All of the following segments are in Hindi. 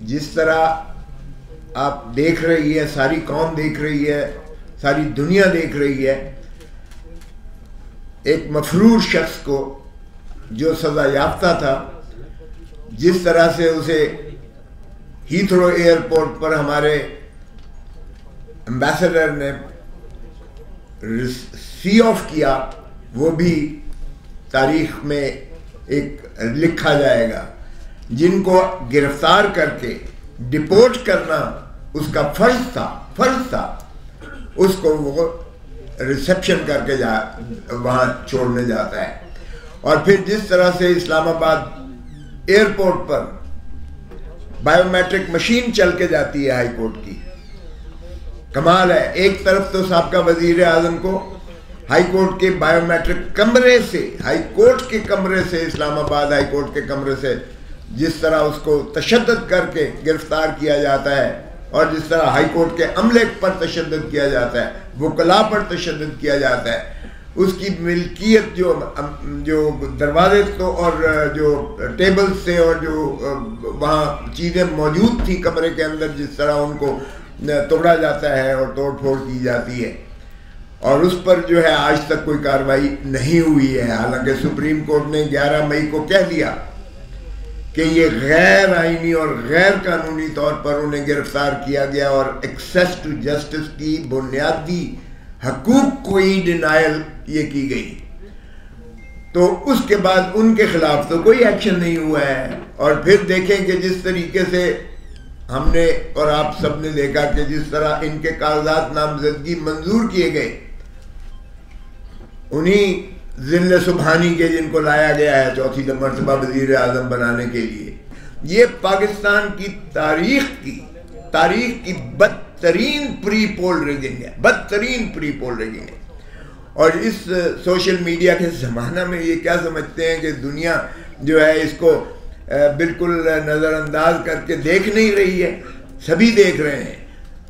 जिस तरह आप देख रही है, सारी कौम देख रही है, सारी दुनिया देख रही है, एक मफरूर शख्स को जो सज़ा याफ्ता था, जिस तरह से उसे हीथ्रो एयरपोर्ट पर हमारे एम्बेसडर ने सी ऑफ किया, वो भी तारीख में एक लिखा जाएगा। जिनको गिरफ्तार करके डिपोर्ट करना उसका फर्ज था, उसको वो रिसेप्शन करके वहाँ छोड़ने जाता है। और फिर जिस तरह से इस्लामाबाद एयरपोर्ट पर बायोमेट्रिक मशीन चल के जाती है हाई कोर्ट की, कमाल है। एक तरफ तो साबका वजीर आजम को हाई कोर्ट के बायोमेट्रिक कमरे से, हाई कोर्ट के कमरे से, इस्लामाबाद हाई कोर्ट के कमरे से जिस तरह उसको तशद्दुद करके गिरफ्तार किया जाता है, और जिस तरह हाई कोर्ट के अमले पर तशद्दुद किया जाता है, वकला पर तशद्दुद किया जाता है, उसकी मिल्कियत जो दरवाजे तो और जो टेबल से और जो वहाँ चीज़ें मौजूद थी कमरे के अंदर, जिस तरह उनको तोड़ा जाता है और तोड़ फोड़ की जाती है, और उस पर जो है आज तक कोई कार्रवाई नहीं हुई है। हालांकि सुप्रीम कोर्ट ने 11 मई को कह दिया कि ये गैर आईनी और गैर कानूनी तौर पर उन्हें गिरफ्तार किया गया और एक्सेस टू जस्टिस की बुनियादी हकूक को ही डिनायल ये की गई। तो उसके बाद उनके खिलाफ तो कोई एक्शन नहीं हुआ है। और फिर देखें कि जिस तरीके से हमने और आप सब ने देखा कि जिस तरह इनके कागजात नामजदगी मंजूर किए गए, उन्हीं जिले सुबहानी के जिनको लाया गया है चौथी मरतबा वजीर आजम बनाने के लिए, ये पाकिस्तान की तारीख की बदतरीन प्री पोल रिगिंग है, बदतरीन प्री पोल रिगिंग है। और इस सोशल मीडिया के ज़माना में ये क्या समझते हैं कि दुनिया जो है इसको बिल्कुल नज़रअंदाज करके देख नहीं रही है, सभी देख रहे हैं।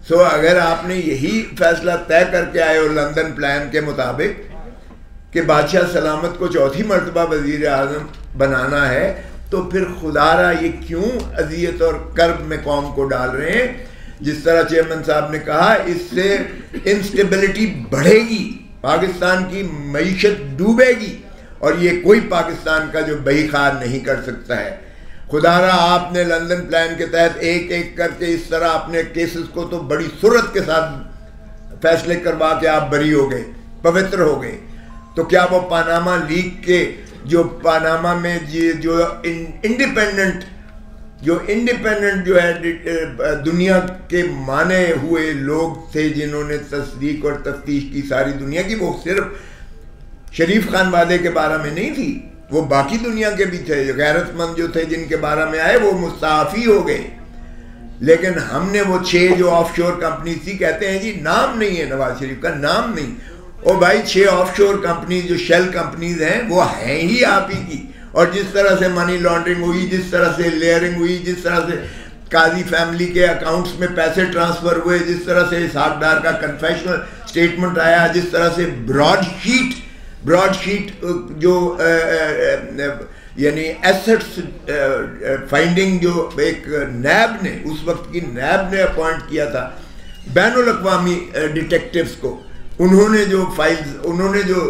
सो अगर आपने यही फैसला तय करके आए हो लंदन प्लान के मुताबिक कि बादशाह सलामत को चौथी मरतबा वजीर आज़म बनाना है, तो फिर खुदारा ये क्यों अजियत और कर्ब में कौम को डाल रहे हैं। जिस तरह चेयरमैन साहब ने कहा, इससे इंस्टेबिलिटी बढ़ेगी, पाकिस्तान की मईशत डूबेगी, और ये कोई पाकिस्तान का जो बहीखार नहीं कर सकता है। खुदारा आपने लंदन प्लान के तहत एक एक करके इस तरह अपने केसेस को तो बड़ी सुरत के साथ फैसले करवा के आप बरी हो गए, पवित्र हो गए। तो क्या वो पानामा लीक के जो पानामा में जो इंडिपेंडेंट जो है दुनिया के माने हुए लोग थे जिन्होंने तस्दीक और तफ्तीश की सारी दुनिया की, वो सिर्फ शरीफ खान वादे के बारे में नहीं थी, वो बाकी दुनिया के भी थे। जो गैरतमंद जो थे जिनके बारे में आए वो मुस्ताफी हो गए। लेकिन हमने वो 6 जो ऑफशोर कंपनी थी, कहते हैं जी नाम नहीं है नवाज शरीफ का, नाम नहीं। ओ भाई 6 ऑफशोर कंपनी जो शेल कंपनीज हैं वो हैं ही आप ही की। और जिस तरह से मनी लॉन्ड्रिंग हुई, जिस तरह से लेयरिंग हुई, जिस तरह से काजी फैमिली के अकाउंट्स में पैसे ट्रांसफर हुए, जिस तरह से हिसाबदार का कन्फेशनल स्टेटमेंट आया, जिस तरह से ब्रॉडशीट जो यानी एसेट्स फाइंडिंग जो एक नैब ने, उस वक्त की नैब ने अपॉइंट किया था बैनुल अक़वामी डिटेक्टिव्स को, उन्होंने जो फाइल्स, उन्होंने जो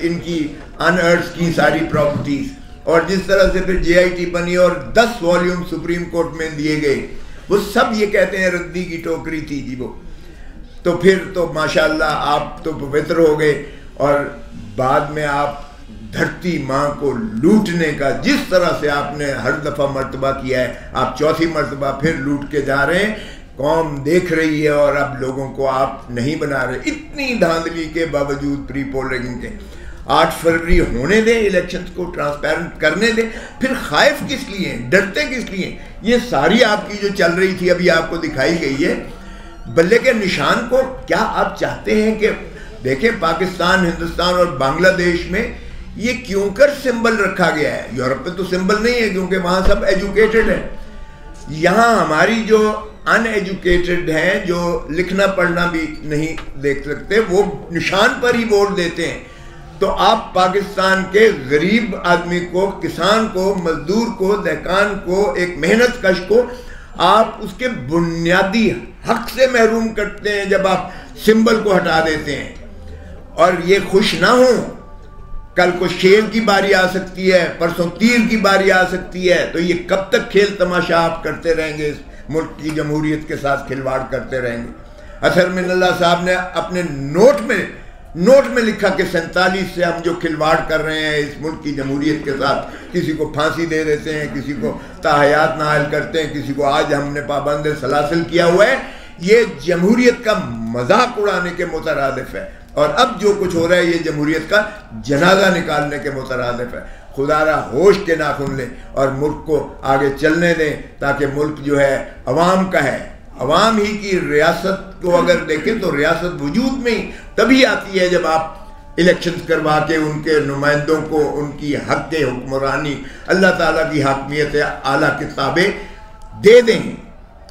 इनकी अनअर्थ की सारी प्रॉपर्टीज, और जिस तरह से फिर JIT बनी और 10 वॉल्यूम सुप्रीम कोर्ट में दिए गए, वो सब ये कहते हैं रद्दी की टोकरी थी जी वो। तो फिर तो माशाल्लाह आप तो पवित्र हो गए, और बाद में आप धरती माँ को लूटने का जिस तरह से आपने हर दफ़ा मर्तबा किया है, आप चौथी मर्तबा फिर लूट के जा रहे हैं। कौम देख रही है और अब लोगों को आप नहीं बना रहे। इतनी धांधली के बावजूद प्री पोल रिगिंग के 8 फरवरी होने दें, इलेक्शंस को ट्रांसपेरेंट करने दें, फिर खाइफ किस लिए, डरते किस लिए। ये सारी आपकी जो चल रही थी अभी आपको दिखाई गई है। बल्ले के निशान को क्या आप चाहते हैं कि देखें, पाकिस्तान, हिंदुस्तान और बांग्लादेश में ये क्यों कर सिंबल रखा गया है। यूरोप में तो सिंबल नहीं है क्योंकि वहाँ सब एजुकेटेड है। यहाँ हमारी जो अनएजुकेटेड हैं, जो लिखना पढ़ना भी नहीं देख सकते, वो निशान पर ही वोट देते हैं। तो आप पाकिस्तान के गरीब आदमी को, किसान को, मजदूर को, दहकान को, एक मेहनत कश को आप उसके बुनियादी हक से महरूम करते हैं जब आप सिंबल को हटा देते हैं। और ये खुश ना हो, कल को शेर की बारी आ सकती है, परसों तीर की बारी आ सकती है, तो ये कब तक खेल तमाशा आप करते रहेंगे? इस मुल्क की जमहूरियत के साथ खिलवाड़ करते रहेंगे। अतहर मिनल्ला साहब ने अपने नोट में लिखा कि 47 से हम जो खिलवाड़ कर रहे हैं इस मुल्क की जमहूरियत के साथ, किसी को फांसी दे देते हैं, किसी को ताहयात नाहल करते हैं, किसी को आज हमने पाबंद सलासिल किया हुआ है, ये जमहूरियत का मजाक उड़ाने के मुतरादिफ है। और अब जो कुछ हो रहा है ये जमहूरियत का जनाजा निकालने के मुतरादिफ है। खुदारा होश के नाखुन लें और मुल्क को आगे चलने दें, ताकि मुल्क जो है अवाम का है। अवाम ही की रियासत को अगर देखें तो रियासत वजूद में ही तभी आती है जब आप इलेक्शंस करवा के उनके नुमाइंदों को उनकी हक के हुक्मरानी, अल्लाह ताला की हाकमियत आला किताबें दे दें।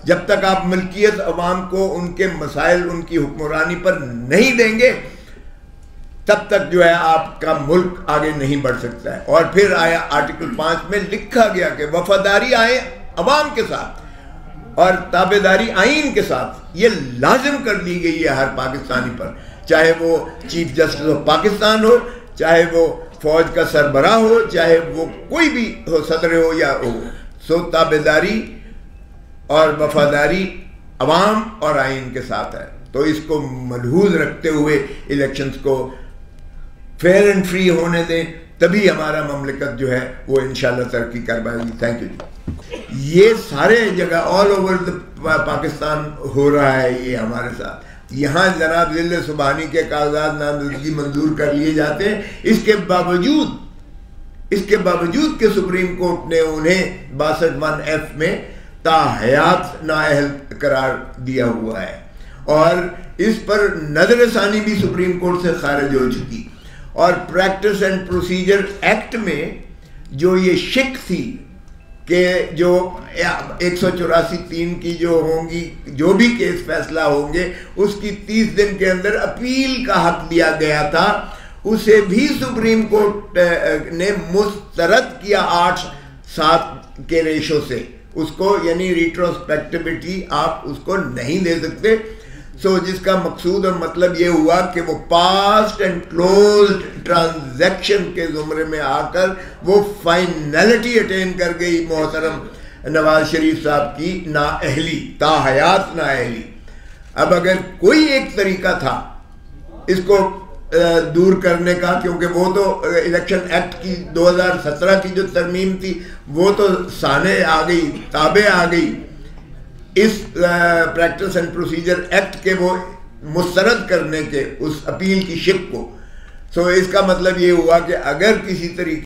जब तक आप मिल्कियत अवाम को उनके मसाइल, उनकी हुक्मरानी पर नहीं देंगे, तब तक जो है आपका मुल्क आगे नहीं बढ़ सकता है। और फिर आया आर्टिकल 5 में लिखा गया कि वफादारी आए अवाम के साथ और ताबेदारी आइन के साथ, ये लाजिम कर दी गई है हर पाकिस्तानी पर, चाहे वो चीफ जस्टिस ऑफ पाकिस्तान हो, चाहे वो फौज का सरबराह हो, चाहे वो कोई भी हो, सदर हो या हो। सो ताबेदारी और वफादारी अवाम और आइन के साथ है। तो इसको मलहूज रखते हुए इलेक्शंस को फेयर एंड फ्री होने दें, तभी हमारा ममलिकत जो है वो इंशाल्लाह तरक्की कर पाएगी। Thank you. ये सारे जगह ऑल ओवर पाकिस्तान हो रहा है ये हमारे साथ। यहाँ जनाब जिले सुबहानी के कागजात नामजदगी मंजूर कर लिए जाते हैं, इसके बावजूद के सुप्रीम कोर्ट ने उन्हें 62(1)(f) में ताहयात नाअहल करार दिया हुआ है और इस पर नजरसानी भी सुप्रीम कोर्ट से खारिज हो चुकी। और प्रैक्टिस एंड प्रोसीजर एक्ट में जो ये शिक थी कि जो 184(3) की जो होंगी, जो भी केस फैसला होंगे उसकी 30 दिन के अंदर अपील का हक दिया गया था, उसे भी सुप्रीम कोर्ट ने मुस्तरद किया 8-7 के रेशो से उसको, यानी रिट्रोस्पेक्टिविटी आप उसको नहीं दे सकते। सो जिसका मकसूद और मतलब ये हुआ कि वो पास्ट एंड क्लोज्ड ट्रांजैक्शन के जुमरे में आकर वो फाइनलिटी अटेन कर गई मोहतरम नवाज शरीफ साहब की नाअहली, ताहयात नाअहली। अब अगर कोई एक तरीका था इसको दूर करने का, क्योंकि वो तो इलेक्शन एक्ट की 2017 की जो तरमीम थी वो तो साने आ गई, ताबे आ गई इस प्रैक्टिस एंड प्रोसीजर एक्ट के वो मुस्तरद करने के उस अपील की शिक को। सो इसका मतलब ये हुआ कि अगर किसी तरीके